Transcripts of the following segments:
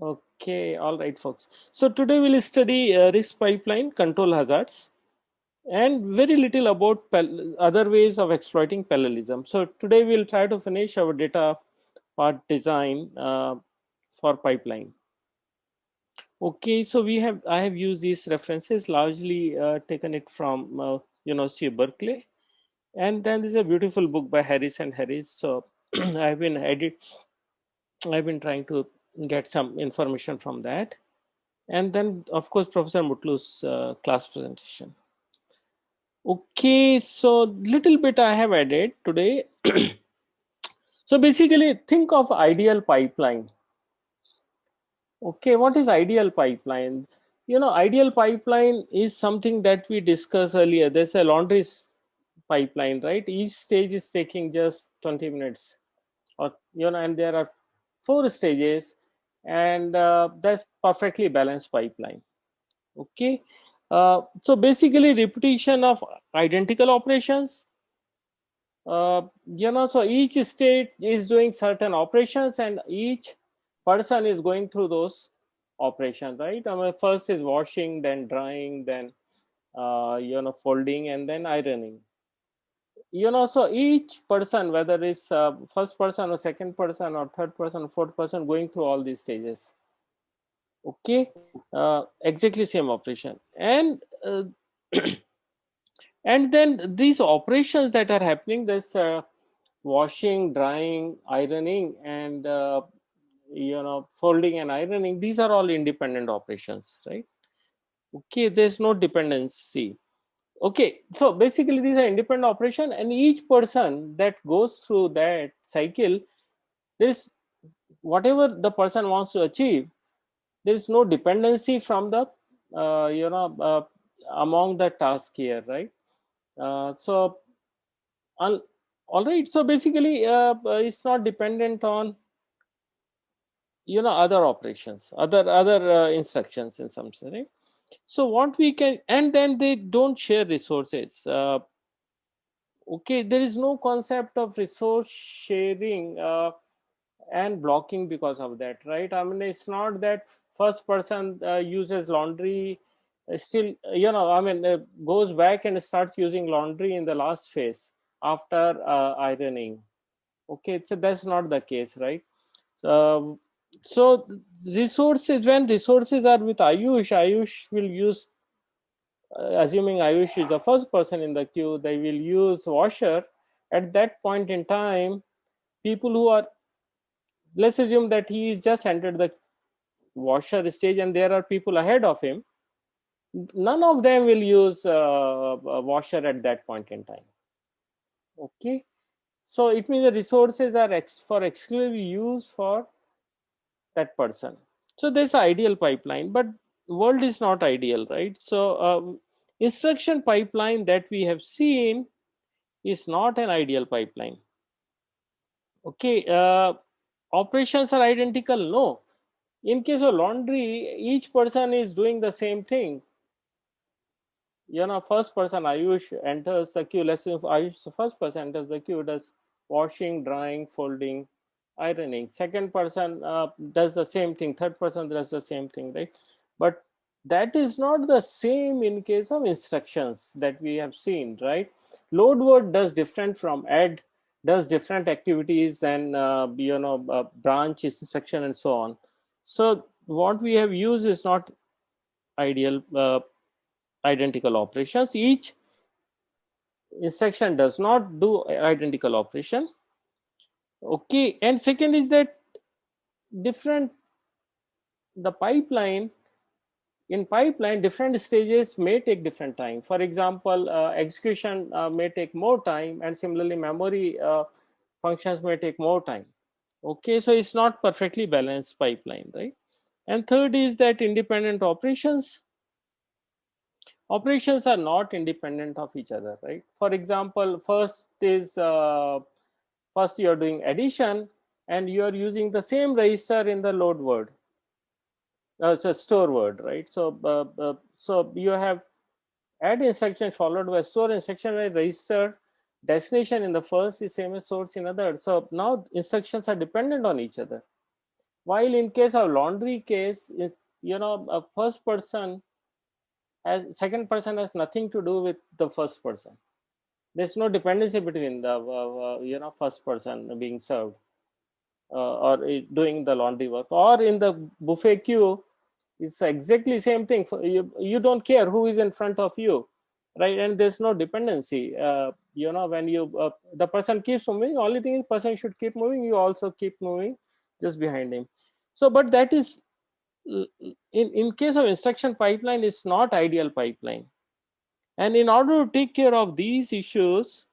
Okay, all right, folks. So today we'll study risk pipeline control hazards and very little about other ways of exploiting parallelism. So today we'll try to finish our data part design for pipeline. Okay, so I have used these references largely taken it from University of Berkeley, and then there's a beautiful book by Harris and Harris. So I've been trying to get some information from that, and then of course Professor Mutlu's class presentation. Okay, so little bit I have added today. So basically think of ideal pipeline. Okay, what is ideal pipeline? Ideal pipeline is something that we discussed earlier. There's a laundry pipeline, right? Each stage is taking just 20 minutes, or and there are four stages, and that's perfectly balanced pipeline. Okay, so basically repetition of identical operations. So each state is doing certain operations, and each person is going through those operations, right? I mean, first is washing, then drying, then folding, and then ironing. So each person, whether it's first person or second person or third person or fourth person, going through all these stages. Okay, exactly same operation, and then these operations that are happening, this washing, drying, ironing, and folding and ironing, these are all independent operations, right? Okay, there's no dependency. Okay, so basically these are independent operation, and each person that goes through that cycle, there is whatever the person wants to achieve, there is no dependency from the among the task here, right? So all right, so basically it's not dependent on other operations, other instructions in some sense, right? So what we can, and then they don't share resources. Okay, there is no concept of resource sharing and blocking because of that, right? I mean, it's not that first person uses laundry, still goes back and starts using laundry in the last phase after ironing. Okay, so that's not the case, right? um, so resources, when resources are with Ayush will use, assuming Ayush is the first person in the queue, they will use washer. At that point in time, people who are, let's assume that he is just entered the washer stage and there are people ahead of him, none of them will use a washer at that point in time. Okay, so it means the resources are for exclusive use for that person. So there's an ideal pipeline, but world is not ideal, right? So instruction pipeline that we have seen is not an ideal pipeline. Okay, operations are identical, no. In case of laundry, each person is doing the same thing. First person Ayush enters the queue. Let's say if Ayush, the first person enters the queue, does washing, drying, folding, ironing. Second person does the same thing. Third person does the same thing, right? But that is not the same in case of instructions that we have seen, right? Load word does different from add, does different activities than branch instruction and so on. So what we have used is not ideal identical operations. Each instruction does not do identical operation. Okay, and second is that different the pipeline in pipeline different stages may take different time. For example, execution may take more time, and similarly memory functions may take more time. Okay, so it's not perfectly balanced pipeline, right? And third is that independent operations are not independent of each other, right? For example, first you're doing addition and you're using the same register in the load word, it's a store word, right? So you have add instruction followed by store instruction where register destination in the first is same as source in other. So now instructions are dependent on each other. While in case of laundry case, is, a first person second person has nothing to do with the first person. There's no dependency between the first person being served or doing the laundry work, or in the buffet queue it's exactly same thing. You don't care who is in front of you, right? And there's no dependency. When you the person keeps moving, only thing is person should keep moving, you also keep moving just behind him. So but that is in case of instruction pipeline, it's not ideal pipeline. And in order to take care of these issues,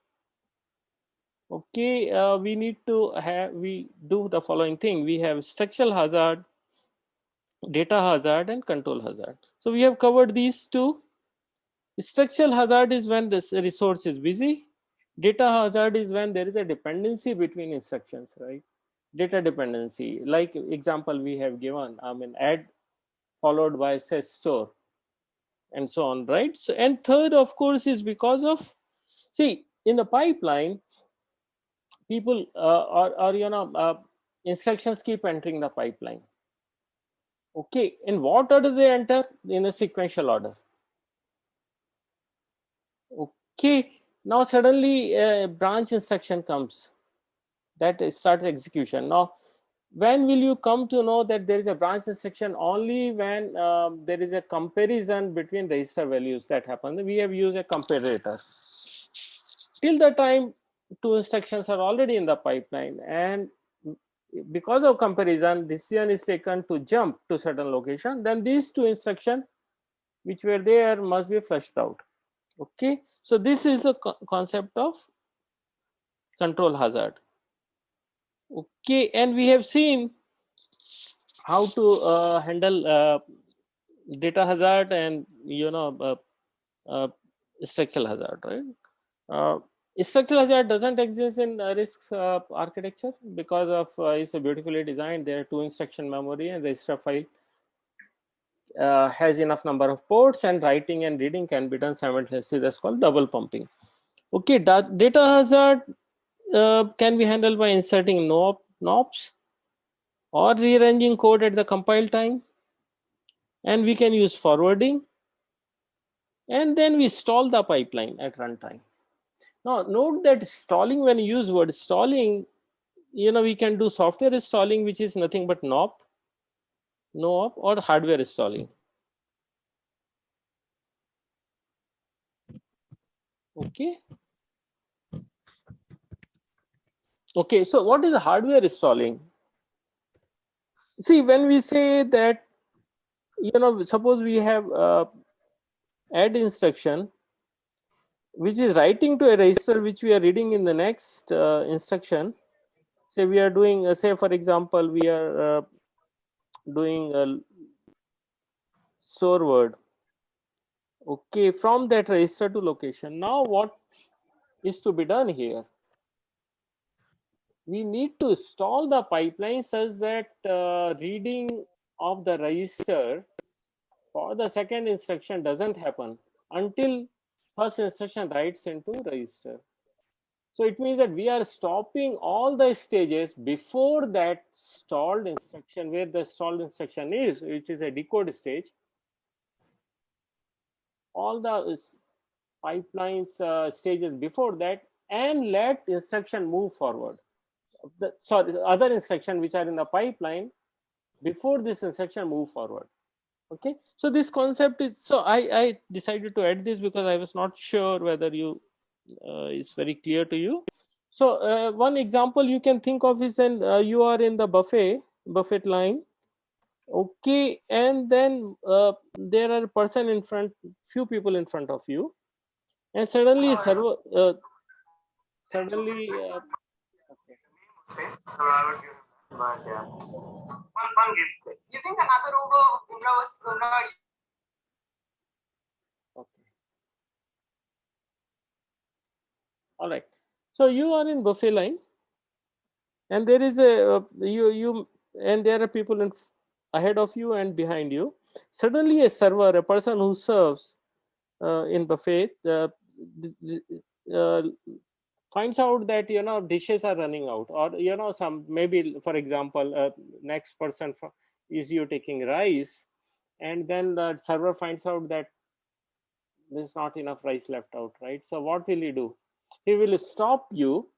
okay, we do the following thing. We have structural hazard, data hazard, and control hazard. So we have covered these two. Structural hazard is when this resource is busy. Data hazard is when there is a dependency between instructions, right? Data dependency, like example we have given, I mean add followed by say store and so on, right? So, and third of course is because of, see, in the pipeline, people or instructions keep entering the pipeline. Okay, in what order they enter? In a sequential order. Okay, now suddenly a branch instruction comes that starts execution. Now when will you come to know that there is a branch instruction? Only when there is a comparison between register values that happens. We have used a comparator. Till the time two instructions are already in the pipeline, and because of comparison decision is taken to jump to certain location, then these two instructions which were there must be flushed out. Okay, so this is a concept of control hazard. Okay, and we have seen how to handle data hazard and structural hazard, right? Structural hazard doesn't exist in RISC architecture because of it's a beautifully designed. There are two instruction memory and register file has enough number of ports, and writing and reading can be done simultaneously. That's called double pumping. Okay, data hazard can be handled by inserting knobs or rearranging code at the compile time, and we can use forwarding, and then we stall the pipeline at runtime. Now note that stalling, when you use word stalling, we can do software stalling, which is nothing but knob, or hardware stalling. Okay. Okay, so what is the hardware stalling? See, when we say that, suppose we have add instruction which is writing to a register which we are reading in the next instruction. Say we are doing, say for example, we are doing a store word. Okay, from that register to location. Now what is to be done here? We need to stall the pipeline such that reading of the register for the second instruction doesn't happen until first instruction writes into register. So it means that we are stopping all the stages before that stalled instruction, where the stalled instruction is, which is a decode stage. All the pipelines stages before that, and let instruction move forward. The other instruction which are in the pipeline before this instruction move forward. Okay, so this concept is, so I decided to add this because I was not sure whether you it's very clear to you. So one example you can think of is, you are in the buffet line. Okay, and then there are person in front, few people in front of you, and suddenly suddenly okay. So I would give but yeah. One game. You think another Uber was Okay. All right. So you are in buffet line, and there is a and there are people ahead of you and behind you. Suddenly, a server, a person who serves in buffet, uh, finds out that dishes are running out, or some, maybe for example, next person is you taking rice, and then the server finds out that there's not enough rice left out, right? So what will he do? He will stop you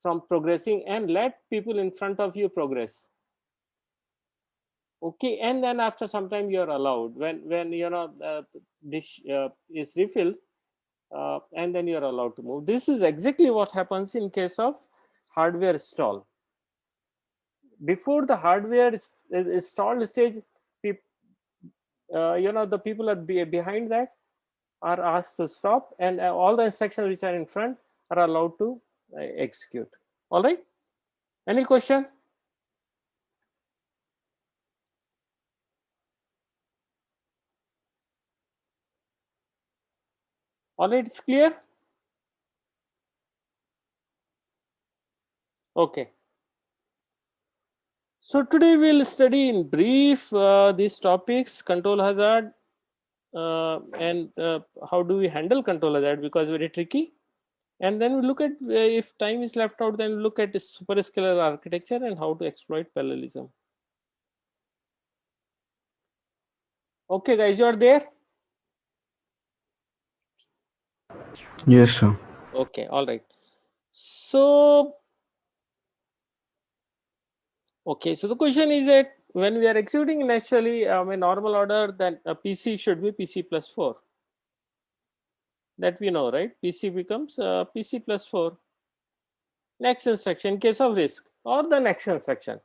from progressing and let people in front of you progress. Okay, and then after some time you're allowed, when dish is refilled, and then you're allowed to move. This is exactly what happens in case of hardware stall. Before the hardware is stalled stage, the people are behind that are asked to stop, and all the instructions which are in front are allowed to execute. All right, any question? All right, it's clear. Okay, so today we'll study in brief these topics: control hazard, and how do we handle control hazard, because very tricky. And then we look at, if time is left out, then we look at the superscalar architecture and how to exploit parallelism. Okay, guys, you are there? Yes, sir. Okay, all right. So, okay, so the question is that when we are executing initially a normal order, then a PC should be PC plus 4. That we know, right? PC becomes PC plus 4. Next instruction in case of RISC, or the next instruction.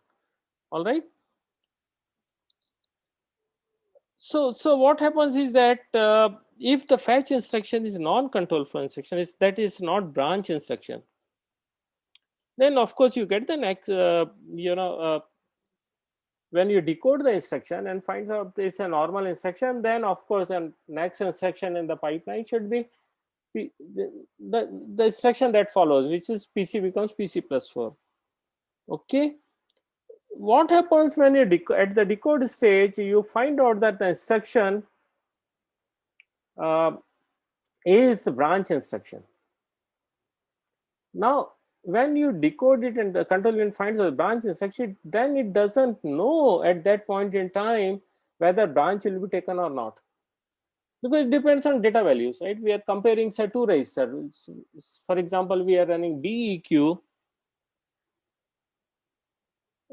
All right. So what happens is that if the fetch instruction is non-control flow instruction, that is not branch instruction, then of course you get the next, when you decode the instruction and finds out it's a normal instruction, then of course the next instruction in the pipeline should be the instruction that follows, which is PC becomes PC plus 4. Okay. What happens when you at the decode stage, you find out that the instruction is branch instruction. Now, when you decode it and the control unit finds a branch instruction, then it doesn't know at that point in time whether branch will be taken or not, because it depends on data values, right? We are comparing, say, two registers. For example, we are running DEQ.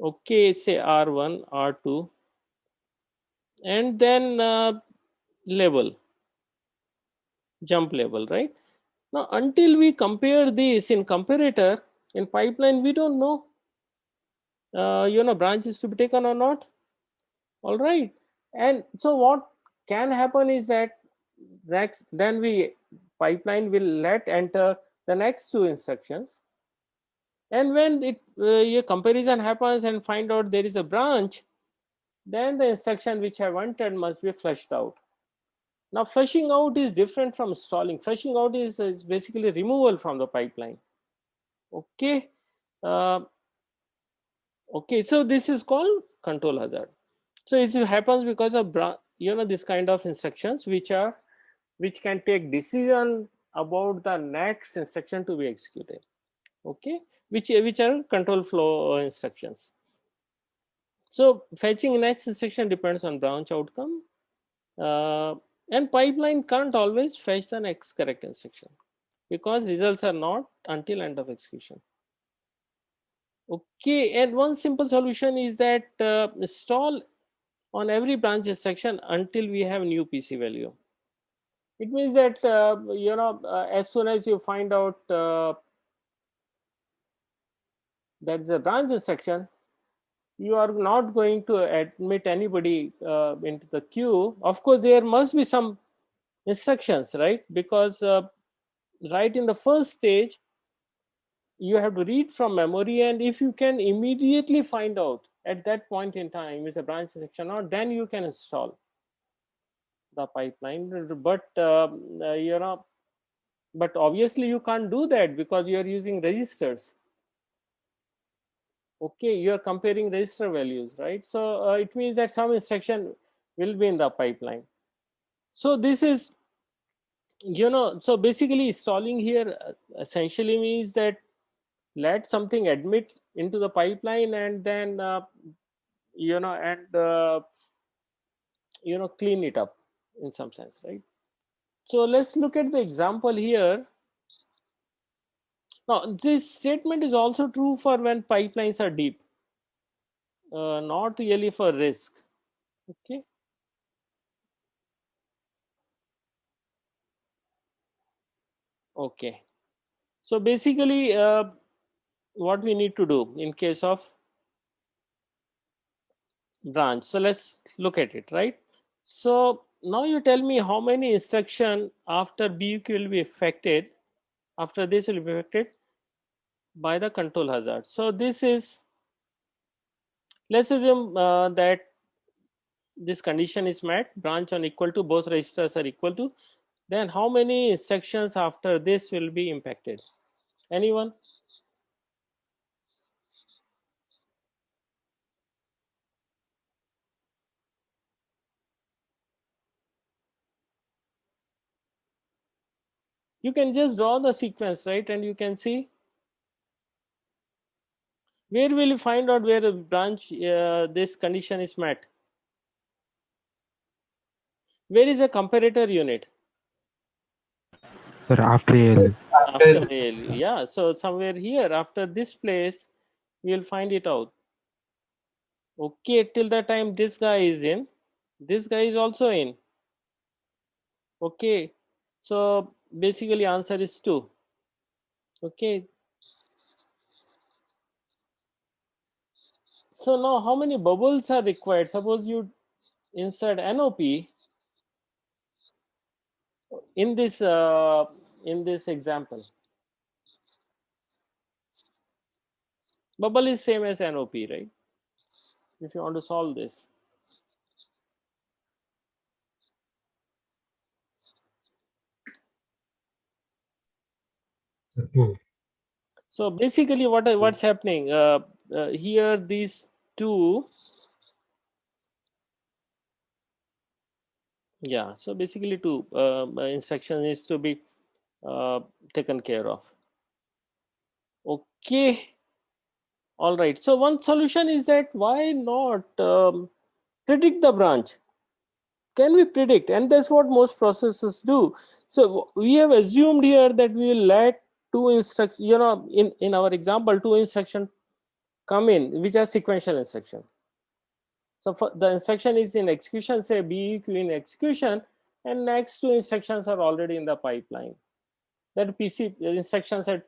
Okay, say R1, R2, and then label, jump label, right? Now, until we compare this in comparator, in pipeline, we don't know, branches to be taken or not. All right. And so what can happen is that then we pipeline will let enter the next two instructions. And when a comparison happens and find out there is a branch, then the instruction which I wanted must be flushed out. Now, flushing out is different from stalling. Flushing out is basically removal from the pipeline. Okay. Okay, so this is called control hazard. So it happens because of this kind of instructions which can take decision about the next instruction to be executed. Okay, which are control flow instructions. So fetching next instruction depends on branch outcome, and pipeline can't always fetch the next correct instruction because results are not until end of execution. Okay, and one simple solution is that stall on every branch instruction until we have new PC value. It means that as soon as you find out there is a branch instruction, you are not going to admit anybody into the queue. Of course, there must be some instructions, right? Because right in the first stage, you have to read from memory, and if you can immediately find out at that point in time is a branch instruction or not, then you can install the pipeline. But but obviously you can't do that because you are using registers. Okay, you are comparing register values, right? So it means that some instruction will be in the pipeline. So this is So basically stalling here essentially means that let something admit into the pipeline and then and clean it up in some sense, right? So let's look at the example here. Now this statement is also true for when pipelines are deep, not really for risk. Okay. Okay. So basically what we need to do in case of branch, so let's look at it, right? So now you tell me how many instruction after BUQ will be affected, after this will be affected by the control hazard. So this is, let's assume that this condition is met, branch on equal to, both registers are equal to, then how many instructions after this will be impacted? Anyone? You can just draw the sequence, right? And you can see where will you find out where a branch this condition is met. Where is a comparator unit? Sir, after AL. After ALU. Yeah, so somewhere here after this place we will find it out. Okay, till the time this guy is in, this guy is also in. Okay, so basically answer is 2. Okay, so now how many bubbles are required? Suppose you insert NOP in this example. Bubble is same as NOP, right? If you want to solve this. So basically what's happening here, these two, yeah, so basically two instruction is to be uh, taken care of. Okay, all right, so one solution is that why not predict the branch? Can we predict? And that's what most processors do. So we have assumed here that we will let two instructions, in our example, two instructions come in which are sequential instruction. So for the instruction is in execution, say BEQ in execution, and next two instructions are already in the pipeline. That PC instructions at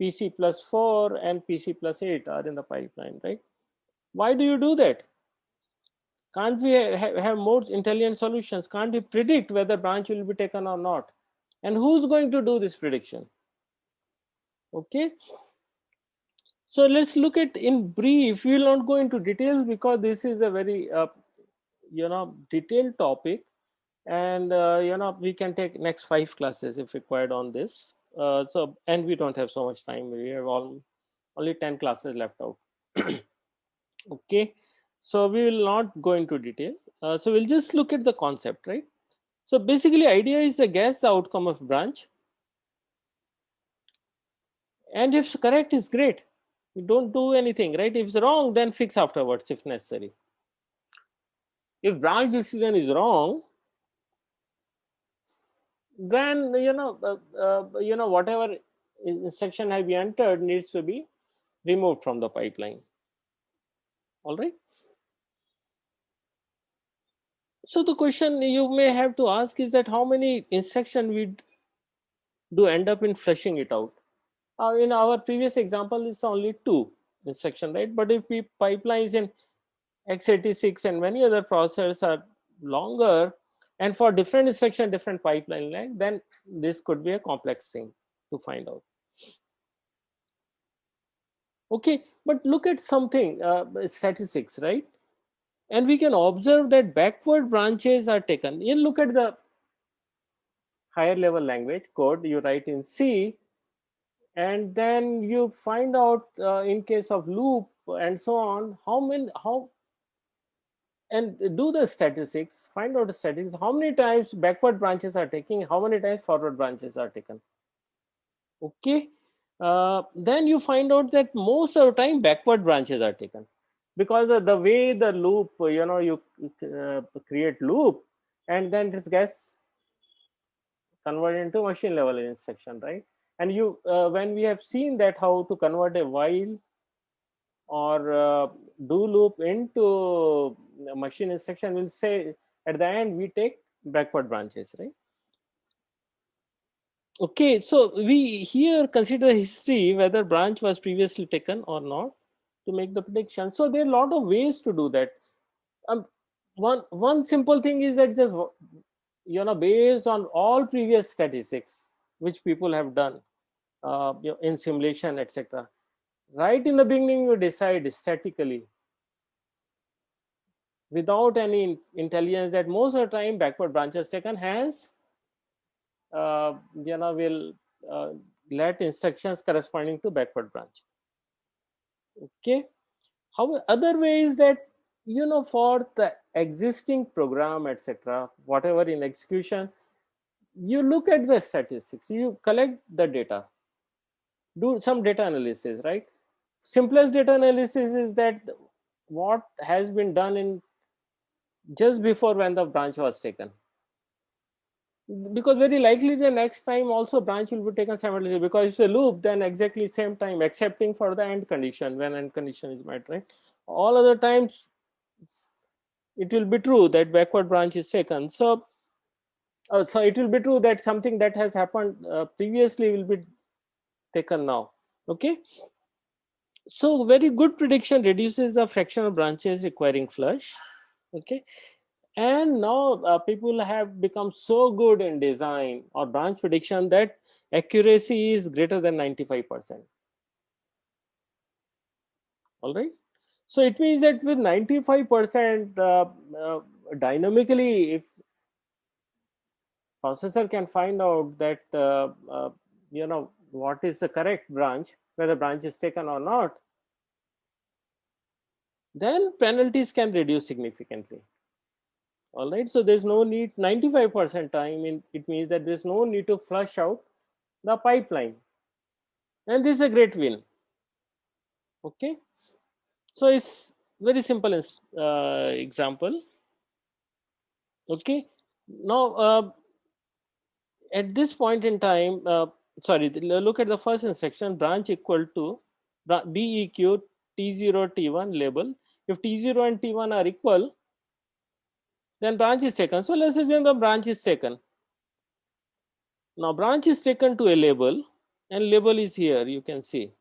PC plus 4 and PC plus 8 are in the pipeline, right? Why do you do that? Can't we have more intelligent solutions? Can't we predict whether branch will be taken or not? And who's going to do this prediction? Okay. So let's look at in brief. We will not go into details because this is a very detailed topic, and we can take next 5 classes if required on this. And we don't have so much time. We have only 10 classes left out. Okay, so we will not go into detail. So we'll just look at the concept, right? So basically idea is to guess the outcome of branch, and if it's correct is great. You don't do anything, right? If it's wrong, then fix afterwards if necessary. If branch decision is wrong, then whatever instruction have you entered needs to be removed from the pipeline. All right. So the question you may have to ask is that how many instruction we do end up in fleshing it out. In our previous example, it's only 2 instruction, right? But if we pipelines in x86 and many other processors are longer, and for different instruction, different pipeline length, then this could be a complex thing to find out. Okay, but look at something, statistics, right? And we can observe that backward branches are taken. You look at the higher level language code you write in C, and then you find out in case of loop and so on, how and do the statistics, find out the statistics, how many times backward branches are taken, how many times forward branches are taken. Okay, then you find out that most of the time backward branches are taken, because the way the loop, you create loop, and then it gets converted into machine level instruction, right? And you when we have seen that how to convert a while or do loop into machine instruction, will say at the end we take backward branches, right? Okay, so we here consider history, whether branch was previously taken or not, to make the prediction. So there are a lot of ways to do that. um, one simple thing is that just based on all previous statistics which people have done in simulation, etc., right in the beginning you decide statically without any intelligence that most of the time backward branches taken has will uh, let instructions corresponding to backward branch. Okay, how other way is that for the existing program, etc., whatever in execution, you look at the statistics, you collect the data, do some data analysis, right? Simplest data analysis is that what has been done in just before when the branch was taken, because very likely the next time also branch will be taken simultaneously, because it's a loop, then exactly same time, excepting for the end condition, when end condition is met, right? All other times it will be true that backward branch is taken. So it will be true that something that has happened previously will be taken now. Okay, so very good prediction reduces the fraction of branches requiring flush. Okay, and now people have become so good in design or branch prediction that accuracy is greater than 95%. All right, so it means that with 95% dynamically, if processor can find out that what is the correct branch, whether branch is taken or not, then penalties can reduce significantly. All right, so there's no need 95% time it means that there's no need to flush out the pipeline, and this is a great win. Okay, so it's very simple example. Okay, now at this point in time, sorry, look at the first instruction, branch equal to beq t0 t1 label. If t0 and t1 are equal, then branch is taken. So let's assume the branch is taken. Now branch is taken to a label, and label is here, you can see.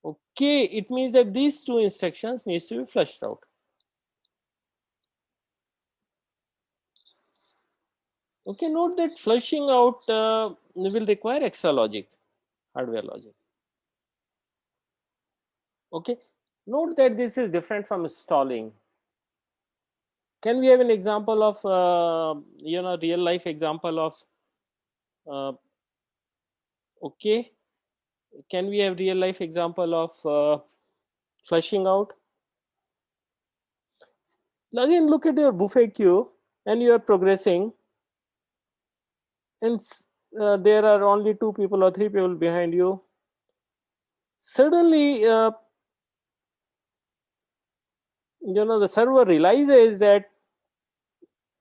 Okay, it means that these two instructions needs to be flushed out. Okay, note that flushing out will require extra logic, hardware logic. Okay, note that this is different from stalling. Can we have an example of real life example of okay, can we have real life example of flushing out? Again, look at your buffet queue and you are progressing, and there are only 2 people or 3 people behind you. Suddenly the server realizes that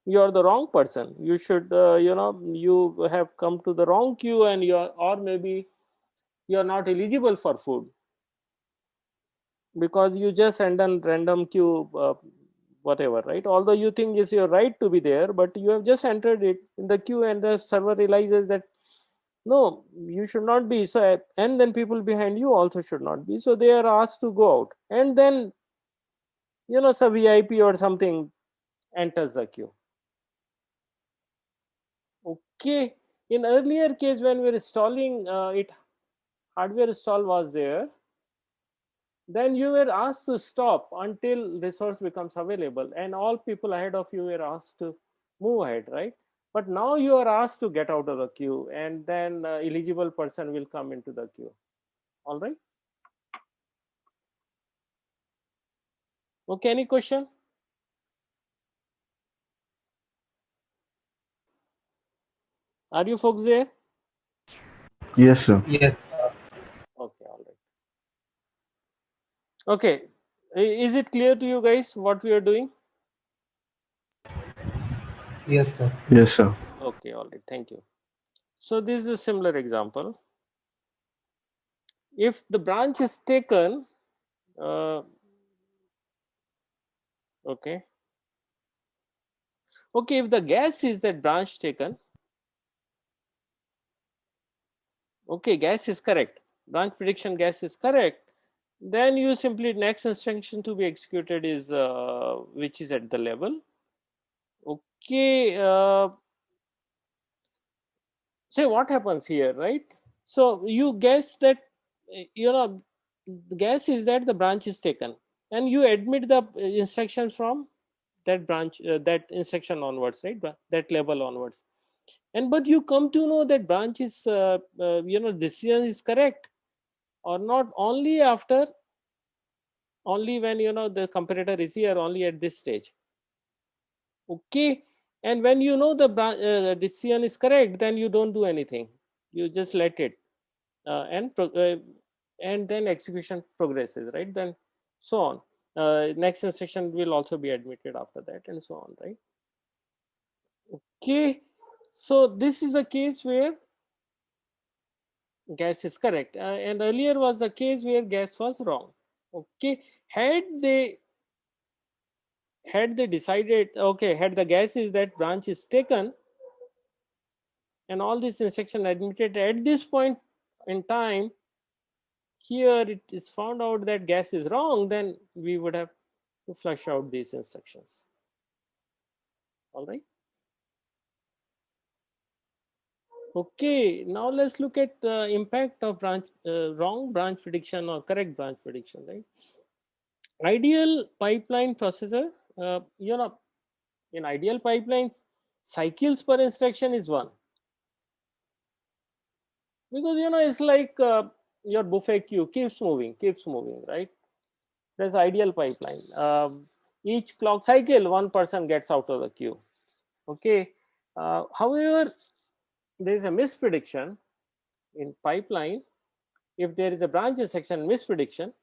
you are the wrong person, you should you have come to the wrong queue, and you are, or maybe you are not eligible for food because you just random queue whatever, right? Although you think it's your right to be there, but you have just entered it in the queue, and the server realizes that no, you should not be. So and then people behind you also should not be, so they are asked to go out, and then some VIP or something enters the queue. Okay, in earlier case when we were installing it, hardware install was there, then you were asked to stop until resource becomes available, and all people ahead of you were asked to move ahead, right? But now you are asked to get out of the queue, and then eligible person will come into the queue. All right, okay, any question? Are you folks there? Yes, sir. Yes. Okay, all right. Okay, is it clear to you guys what we are doing? Yes, sir. Yes, sir. Okay, all right, thank you. So this is a similar example. If the branch is taken, okay, if the guess is that branch taken, okay, guess is correct, branch prediction guess is correct, then you simply next instruction to be executed is which is at the level. Okay, say what happens here, right? So you guess that the guess is that the branch is taken, and you admit the instructions from that branch, that instruction onwards, right? That level onwards, and but you come to know that branch is decision is correct or not only after, only when the comparator is here, only at this stage. Okay, and when you know the decision is correct, then you don't do anything, you just let it, and then execution progresses, right? Then so on, next instruction will also be admitted after that, and so on, right? Okay, so this is the case where guess is correct, and earlier was the case where guess was wrong. Okay, had they decided, okay, had the guess is that branch is taken and all this instruction admitted at this point in time, here it is found out that guess is wrong, then we would have to flush out these instructions. All right. Okay, now let's look at the impact of wrong branch prediction or correct branch prediction, right? Ideal pipeline processor, in ideal pipeline, cycles per instruction is 1, because it's like your buffet queue keeps moving, right? There's ideal pipeline. Each clock cycle, one person gets out of the queue. Okay. However, there is a misprediction in pipeline. If there is a branch instruction misprediction,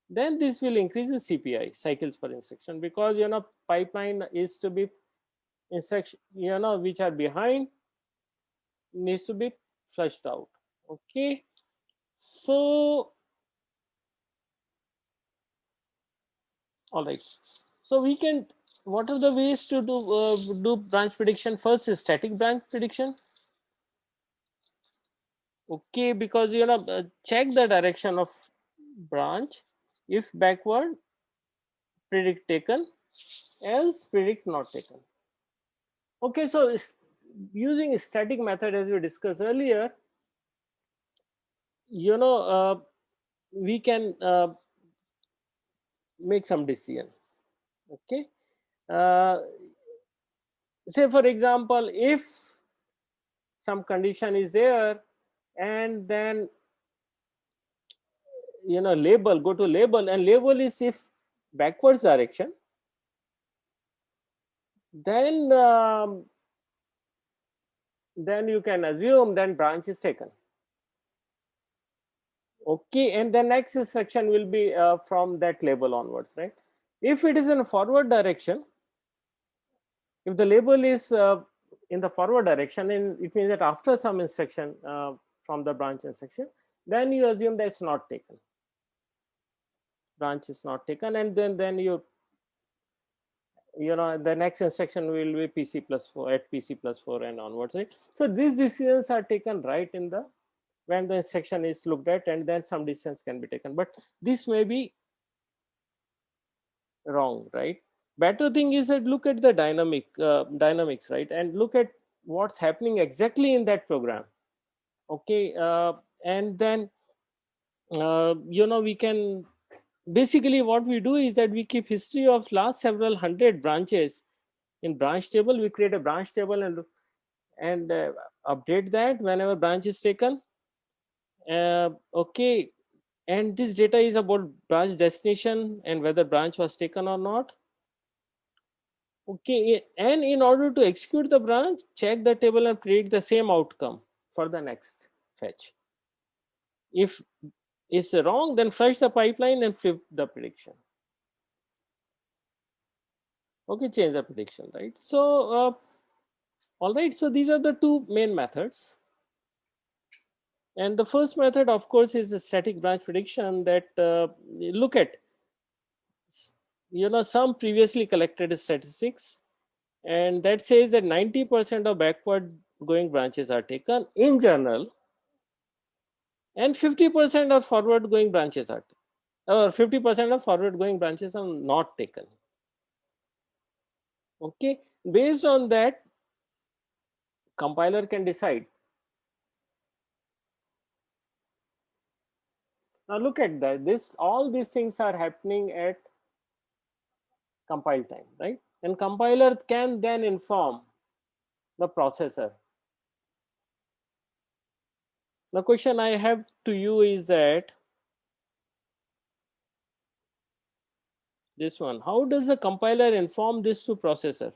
then this will increase the CPI, cycles per instruction, because pipeline is to be instruction which are behind needs to be flushed out. Okay, so all right, so we can, what are the ways to do branch prediction? First is static branch prediction. Okay, because check the direction of branch, if backward predict taken, else predict not taken. Okay, so using static method, as we discussed earlier, we can make some decision. Okay, say for example, if some condition is there, and then label, go to label, and label is if backwards direction, then you can assume then branch is taken. Okay, and the next instruction will be from that label onwards, right? If it is in a forward direction, if the label is in the forward direction, and it means that after some instruction from the branch instruction, then you assume that it's not taken, branch is not taken, and then you the next instruction will be PC plus 4 at PC plus 4 and onwards, right? So these decisions are taken right in the when the instruction is looked at, and then some decisions can be taken, but this may be wrong, right? Better thing is that look at the dynamics, right, and look at what's happening exactly in that program. Okay, and then we can basically, what we do is that we keep history of last several hundred branches in branch table. We create a branch table and update that whenever branch is taken. Okay, and this data is about branch destination and whether branch was taken or not. Okay, and in order to execute the branch, check the table and predict the same outcome for the next fetch. If it's wrong, then flush the pipeline and flip the prediction. Okay, change the prediction, right? So, all right, so these are the two main methods. And the first method, of course, is a static branch prediction that look at, some previously collected statistics, and that says that 90% of backward going branches are taken in general, and 50% of forward going branches are, or 50% of forward going branches are not taken. Okay, based on that, compiler can decide. Now look at that, all these things are happening at compile time, right? And compiler can then inform the processor. The question I have to you is that this one, how does the compiler inform this to processor?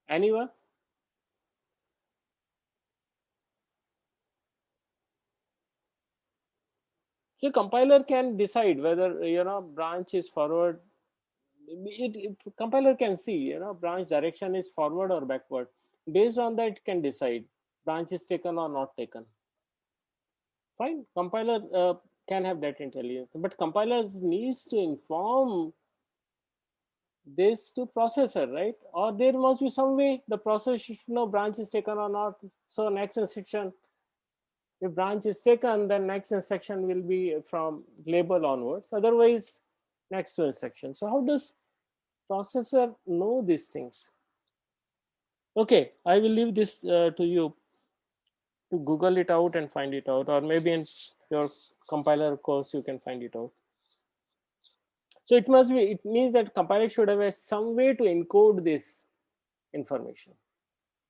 Anyone? So compiler can decide whether branch is forward. Compiler can see branch direction is forward or backward. Based on that, it can decide branch is taken or not taken. Fine, compiler can have that intelligence, but compilers needs to inform this to processor, right? Or there must be some way the processor should know branch is taken or not. So next instruction, if branch is taken, then next instruction will be from label onwards. Otherwise, next two instructions. So how does processor know these things? Okay, I will leave this to you to Google it out and find it out, or maybe in your compiler course you can find it out. So it means that compiler should have some way to encode this information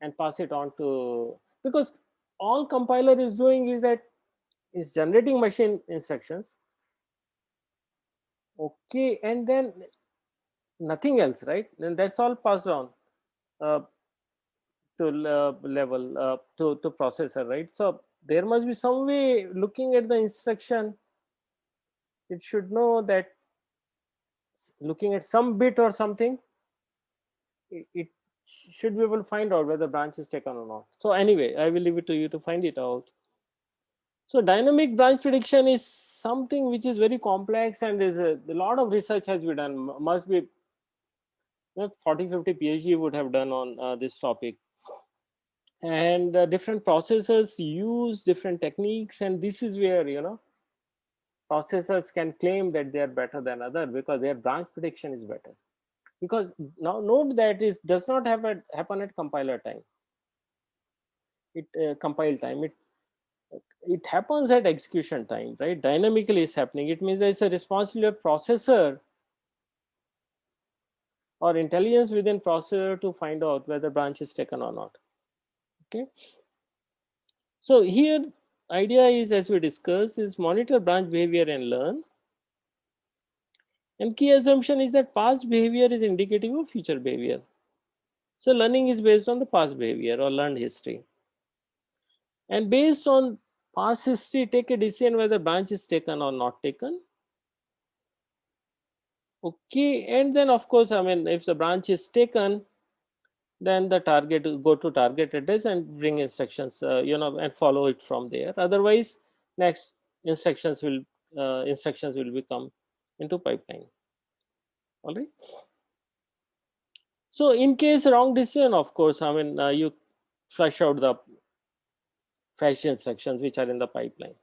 and pass it on to, because all compiler is doing is that is generating machine instructions. Okay, and then nothing else, right? Then that's all passed on uh, to level to processor, right? So there must be some way looking at the instruction, it should know that looking at some bit or something, it should be able to find out whether branch is taken or not. So anyway, I will leave it to you to find it out. So dynamic branch prediction is something which is very complex, and there's a lot of research has been done. Must be 40-50 PhD would have done on this topic. And different processors use different techniques, and this is where processors can claim that they are better than other because their branch prediction is better. Because now note that does not happen at compiler time. It compile time. It happens at execution time, right? Dynamically it's happening. It means there's a responsibility of processor or intelligence within processor to find out whether branch is taken or not. Okay. So here idea is, as we discussed, is monitor branch behavior and learn. And key assumption is that past behavior is indicative of future behavior. So learning is based on the past behavior or learned history. And based on past history, take a decision whether branch is taken or not taken. Okay, and then of course, if the branch is taken, then the target go to target address and bring instructions, and follow it from there. Otherwise, next instructions will become into pipeline. All right. So in case wrong decision, of course, you flush out the fetch instructions which are in the pipeline.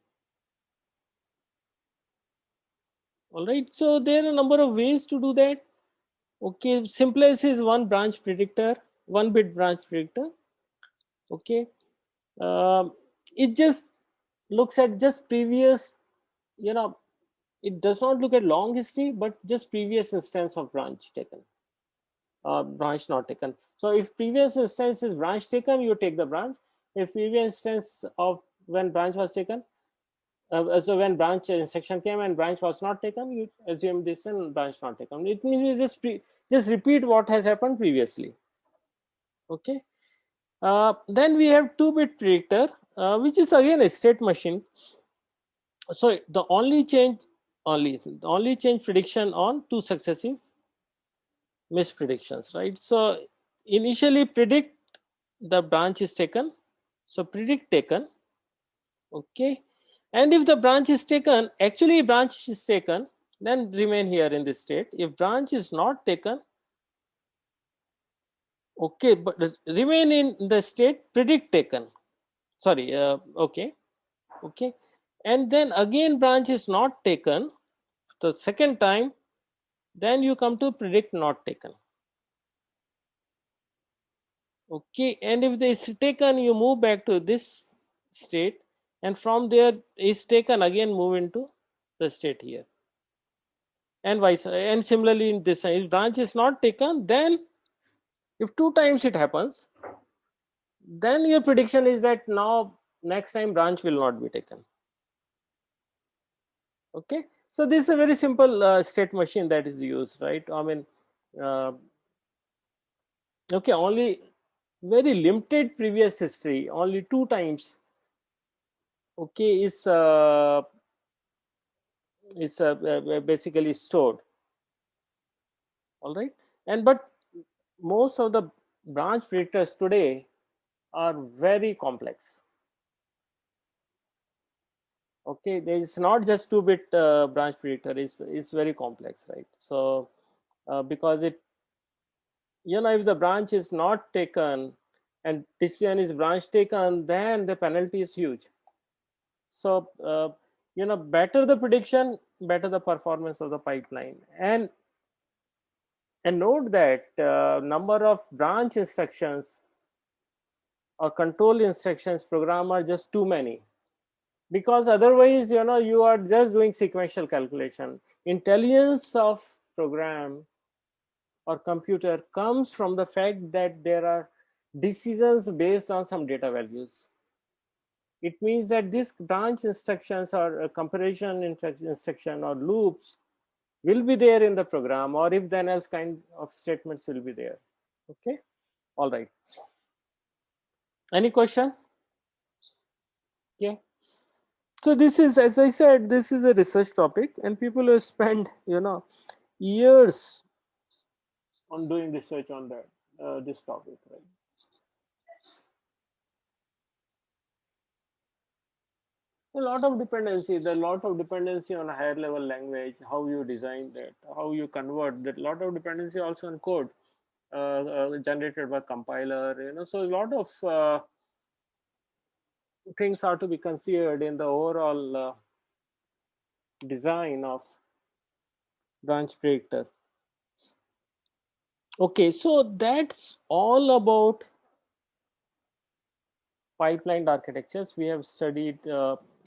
All right. So there are a number of ways to do that. Okay, simplest is one branch predictor, one bit branch predictor. Okay, it just looks at just previous, it does not look at long history, but just previous instance of branch taken, branch not taken. So if previous instance is branch taken, you take the branch. If previous instance of when branch was taken. So when branch instruction came and branch was not taken, you assume this and branch not taken. It means you just repeat what has happened previously. Okay. Then we have 2-bit predictor, which is again a state machine. So the only change prediction on 2 successive mispredictions, right? So initially predict the branch is taken. So predict taken. Okay. And if the branch is taken, actually branch is taken, then remain here in this state. If branch is not taken, okay, but remain in the state predict taken. Sorry, okay. And then again branch is not taken the second time, then you come to predict not taken. Okay, and if this is taken, you move back to this state, and from there is taken, again move into the state here, and vice. And similarly in this, if branch is not taken, then if 2 times it happens, then your prediction is that now next time branch will not be taken. Okay, so this is a very simple state machine that is used, right? I mean, okay, only very limited previous history, only 2 times, okay, is basically stored. All right, and but most of the branch predictors today are very complex. Okay, there is not just 2-bit branch predictor, is very complex, right? So because it, if the branch is not taken and decision is branch taken, then the penalty is huge. So better the prediction, better the performance of the pipeline. And note that number of branch instructions or control instructions program are just too many, because otherwise you are just doing sequential calculation. Intelligence of program or computer comes from the fact that there are decisions based on some data values. It means that these branch instructions or comparison instruction or loops will be there in the program, or if then else kind of statements will be there. Okay, all right. Any question? Okay, so this is, as I said, this is a research topic, and people have spent years on doing research on that this topic, right? A lot of dependency. There are a lot of dependency on a higher level language, how you design that, how you convert that. Lot of dependency also on code generated by compiler. So a lot of things are to be considered in the overall design of branch predictor. Okay, so that's all about pipelined architectures. We have studied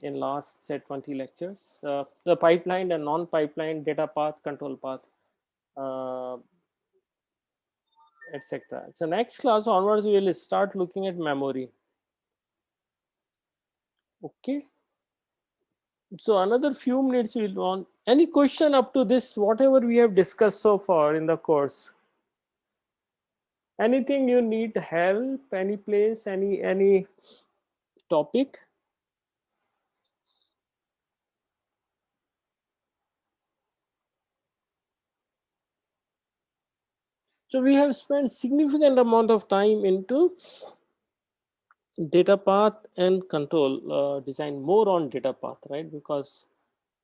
in last say 20 lectures the pipelined and non-pipelined data path, control path, etc. So next class onwards we will start looking at memory. Okay, so another few minutes we'll want. Any question up to this, whatever we have discussed so far in the course? Anything you need help, any place, any topic? So we have spent significant amount of time into data path and control design, more on data path, right? Because,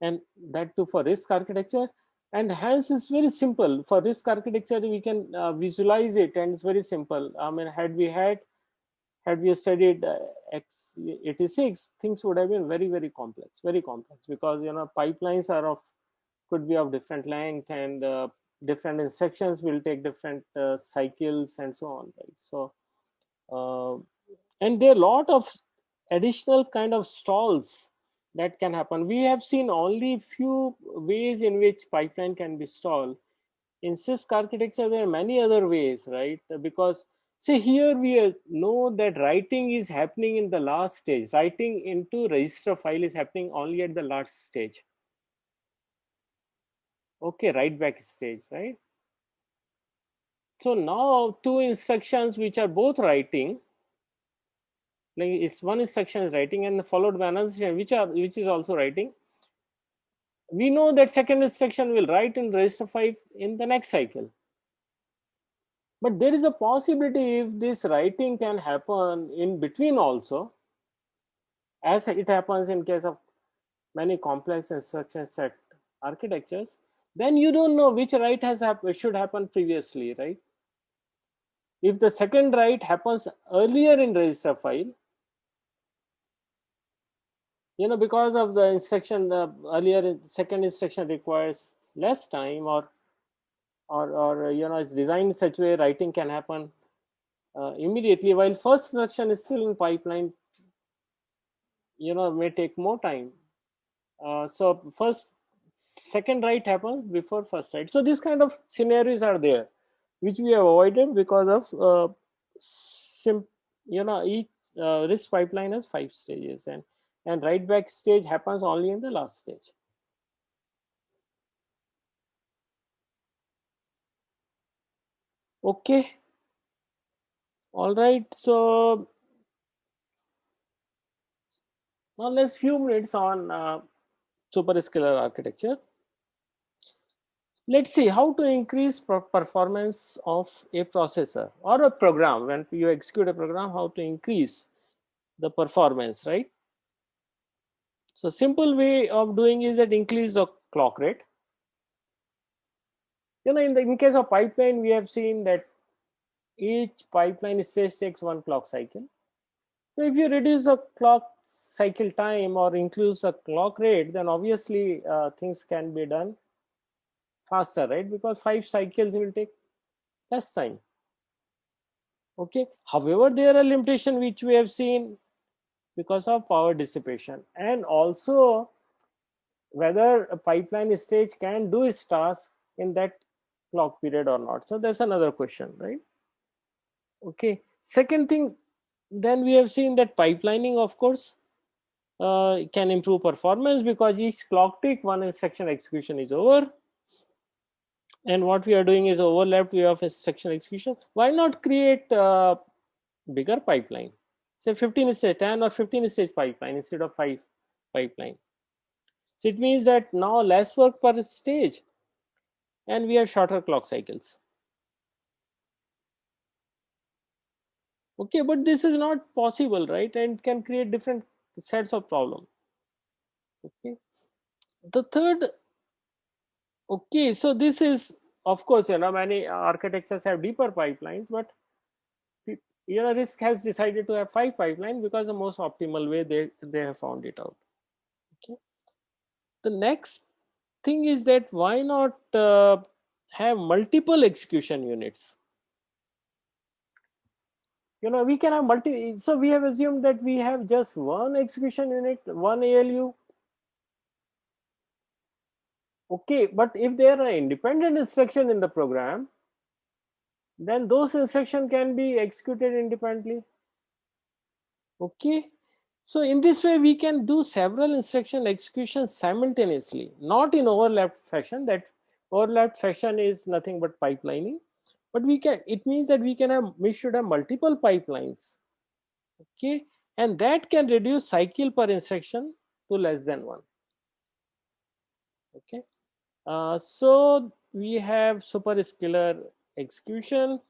and that too for RISC architecture, and hence it's very simple. For RISC architecture we can visualize it, and it's very simple. I mean, had we studied x86, things would have been very complex, because pipelines are of, could be of different length, and different instructions will take different cycles and so on, right? So and there are a lot of additional kind of stalls that can happen. We have seen only few ways in which pipeline can be stalled. In CISC architecture there are many other ways, right? Because See, here we know that writing is happening in the last stage. Writing into register file is happening only at the last stage. Okay, write back stage, right? So now two instructions which are both writing, like is one instruction is writing and followed by another instruction which is also writing. We know that second instruction will write in register 5 in the next cycle. But there is a possibility if this writing can happen in between also, as it happens in case of many complex instruction set architectures, then you don't know which write should happen previously, right? If the second write happens earlier in register file, because of the instruction, the earlier second instruction requires less time, or it's designed in such a way writing can happen immediately, while first instruction is still in pipeline, may take more time. So second write happens before first write. So these kind of scenarios are there, which we have avoided because of each RISC pipeline has 5 stages, and write back stage happens only in the last stage. Okay. All right. So now let's few minutes on superscalar architecture. Let's see how to increase performance of a processor or a program. When you execute a program, how to increase the performance, right? So simple way of doing is that increase the clock rate. In case of pipeline, we have seen that each pipeline stage takes 1 clock cycle. So if you reduce the clock cycle time or increase the clock rate, then obviously things can be done faster, right? Because 5 cycles will take less time. Okay. However, there are limitations which we have seen because of power dissipation, and also whether a pipeline stage can do its task in that clock period or not. So that's another question, right? Okay. Second thing, then we have seen that pipelining, of course, can improve performance because each clock tick, one instruction execution is over. And what we are doing is overlapped way of instruction execution. Why not create a bigger pipeline? Say 15 stage, 10 or 15 stage pipeline instead of 5 pipeline. So it means that now less work per stage and we have shorter clock cycles. Okay, but this is not possible, right? And can create different sets of problem. Okay. The third, okay, so this is, of course, many architectures have deeper pipelines, but RISC has decided to have 5 pipelines because the most optimal way they have found it out. Okay. The next thing is that why not have multiple execution units? We can have so we have assumed that we have just one execution unit, one ALU. Okay, but if there are independent instructions in the program, then those instructions can be executed independently. Okay, so in this way we can do several instruction executions simultaneously, not in overlapped fashion. That overlapped fashion is nothing but pipelining, but it means that we should have multiple pipelines. Okay, and that can reduce cycle per instruction to less than 1. Okay, so we have superscalar execution.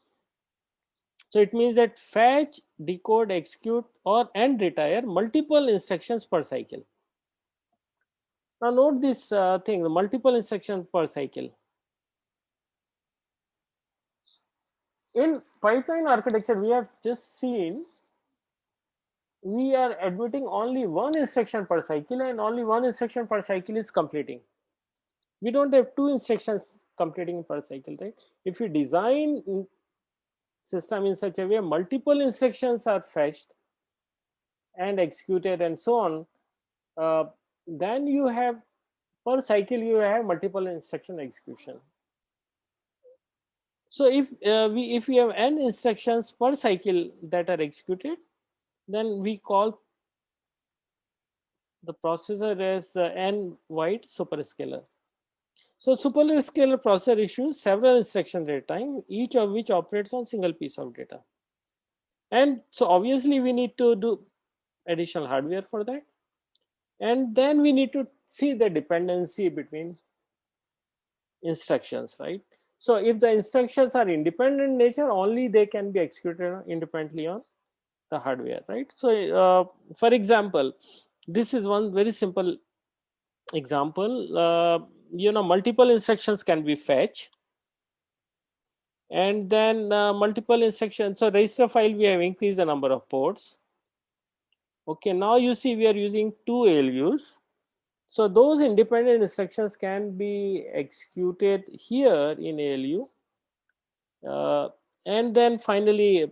So it means that fetch, decode, execute, and retire multiple instructions per cycle. Now note this thing, the multiple instructions per cycle. In pipeline architecture, we have just seen we are admitting only one instruction per cycle, and only one instruction per cycle is completing. We don't have 2 instructions completing per cycle, right? If you design system in such a way multiple instructions are fetched and executed and so on, then you have per cycle you have multiple instruction execution. So if we have n instructions per cycle that are executed, then we call the processor as n wide superscalar. So superscalar processor issues several instructions at a time, each of which operates on single piece of data. And so obviously we need to do additional hardware for that. And then we need to see the dependency between instructions, right? So if the instructions are independent in nature, only they can be executed independently on the hardware, right? So for example, this is one very simple example. Multiple instructions can be fetch, and then multiple instructions. So register file, we have increased the number of ports. Okay, now you see we are using two ALUs. So those independent instructions can be executed here in ALU. And then finally,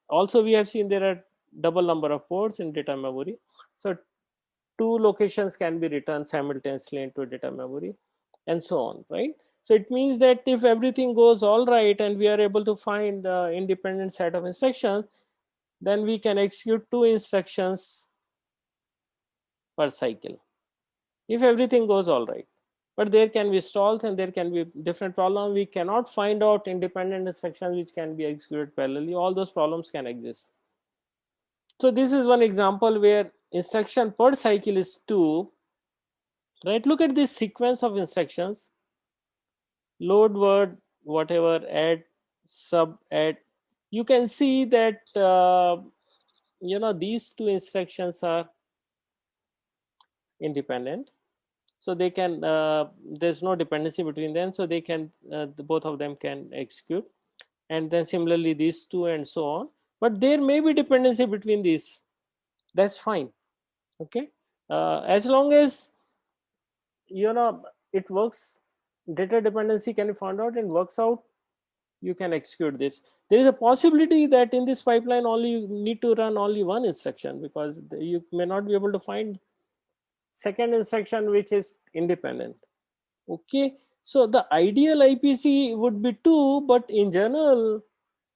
also we have seen there are double number of ports in data memory. So two locations can be written simultaneously into data memory, and so on, right? So it means that if everything goes all right and we are able to find the independent set of instructions, then we can execute two instructions per cycle if everything goes all right. But there can be stalls and there can be different problems. We cannot find out independent instructions which can be executed parallelly. All those problems can exist. So this is one example where instruction per cycle is 2, right? Look at this sequence of instructions: load word, whatever, add, sub, add. You can see that these two instructions are independent, so they can there's no dependency between them, so they can both of them can execute. And then similarly these two, and so on. But there may be dependency between these, that's fine. Okay, as long as it works, data dependency can be found out and works out, you can execute this. There is a possibility that in this pipeline only you need to run only one instruction, because you may not be able to find second instruction which is independent. Okay, so the ideal IPC would be 2, but in general,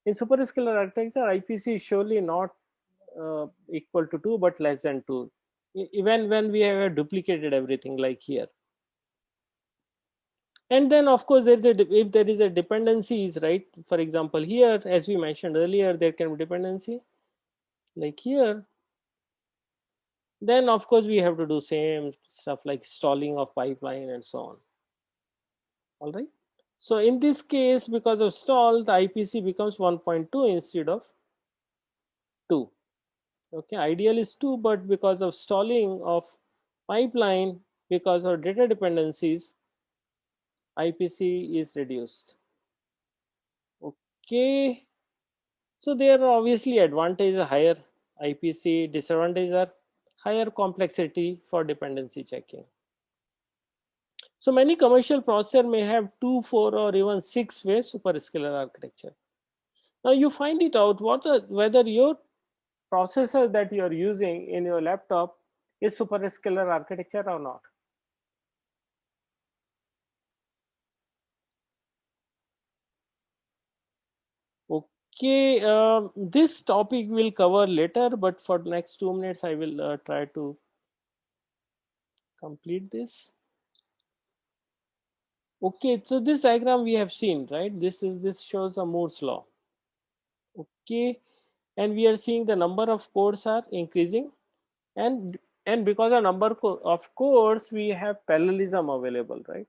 in superscalar architecture, IPC is surely not equal to 2 but less than 2, even when we have duplicated everything like here. And then of course if there is a dependencies, right? For example, here, as we mentioned earlier, there can be dependency like here. Then of course we have to do same stuff like stalling of pipeline and so on. All right, so in this case, because of stall, the IPC becomes 1.2 instead of 2. Okay, ideal is 2, but because of stalling of pipeline, because of data dependencies, IPC is reduced. Okay, so there are obviously advantages, higher IPC, disadvantages are higher complexity for dependency checking. So many commercial processor may have 2, 4, or even 6-way superscalar architecture. Now you find it out whether your processor that you are using in your laptop is superscalar architecture or not. Okay, this topic we'll cover later, but for the next 2 minutes I will try to complete this. Okay, so this diagram we have seen, right? This shows a Moore's law. Okay, and we are seeing the number of cores are increasing, and because the number of cores, we have parallelism available, right?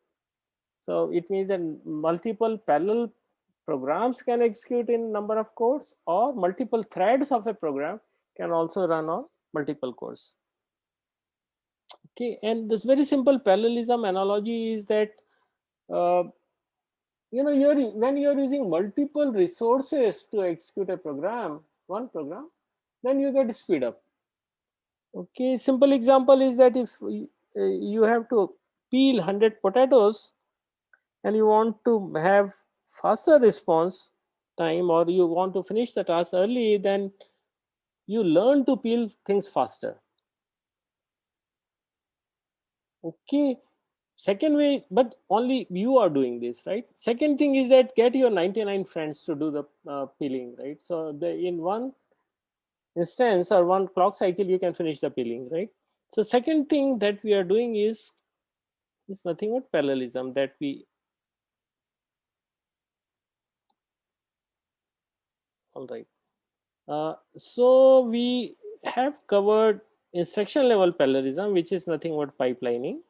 So it means that multiple parallel programs can execute in number of cores, or multiple threads of a program can also run on multiple cores. Okay, and this very simple parallelism analogy is that when you're using multiple resources to execute a program, one program, then you get speed up. Okay, simple example is that if you have to peel 100 potatoes and you want to have faster response time, or you want to finish the task early, then you learn to peel things faster. Okay, Second way, but only you are doing this, right? Second thing is that get your 99 friends to do the peeling, right? So in one instance or one clock cycle, you can finish the peeling, right? So second thing that we are doing is nothing but parallelism that we, all right. So we have covered instruction level parallelism, which is nothing but pipelining.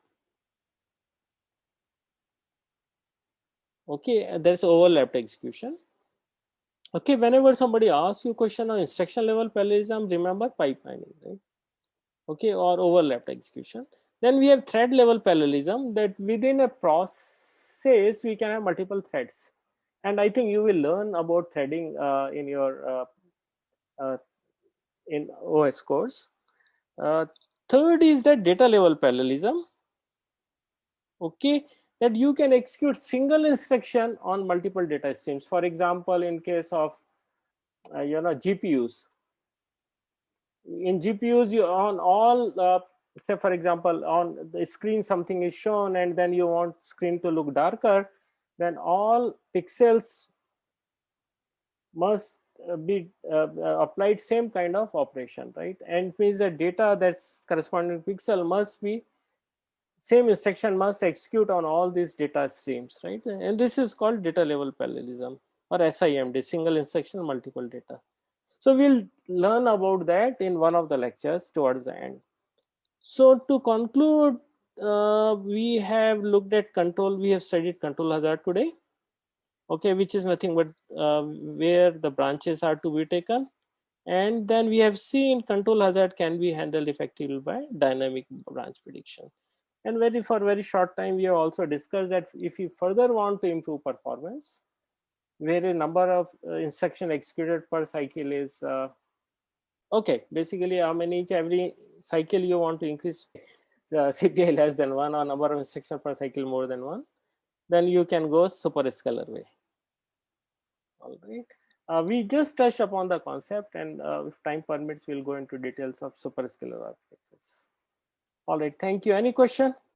Okay, there's overlapped execution. Okay, whenever somebody asks you a question on instruction level parallelism, remember pipelining, right? Okay, or overlapped execution. Then we have thread level parallelism, that within a process we can have multiple threads, and I think you will learn about threading in your uh, in OS course. Third is that data level parallelism. Okay, that you can execute single instruction on multiple data streams. For example, in case of GPUs, in GPUs, you on all say for example on the screen something is shown and then you want screen to look darker, then all pixels must be applied same kind of operation, right? And it means that data that's corresponding pixel must be same instruction must execute on all these data streams, right? And this is called data level parallelism, or SIMD, single instruction multiple data. So we'll learn about that in one of the lectures towards the end. So to conclude, we have looked at control, we have studied control hazard today, okay, which is nothing but where the branches are to be taken. And then we have seen control hazard can be handled effectively by dynamic branch prediction. And for very short time, we have also discussed that if you further want to improve performance, where a number of instruction executed per cycle is okay, basically how many each every cycle you want to increase CPI less than one or number of instructions per cycle more than one, then you can go superscalar way. All right. We just touched upon the concept, and if time permits, we'll go into details of superscalar architectures. All right. Thank you. Any question?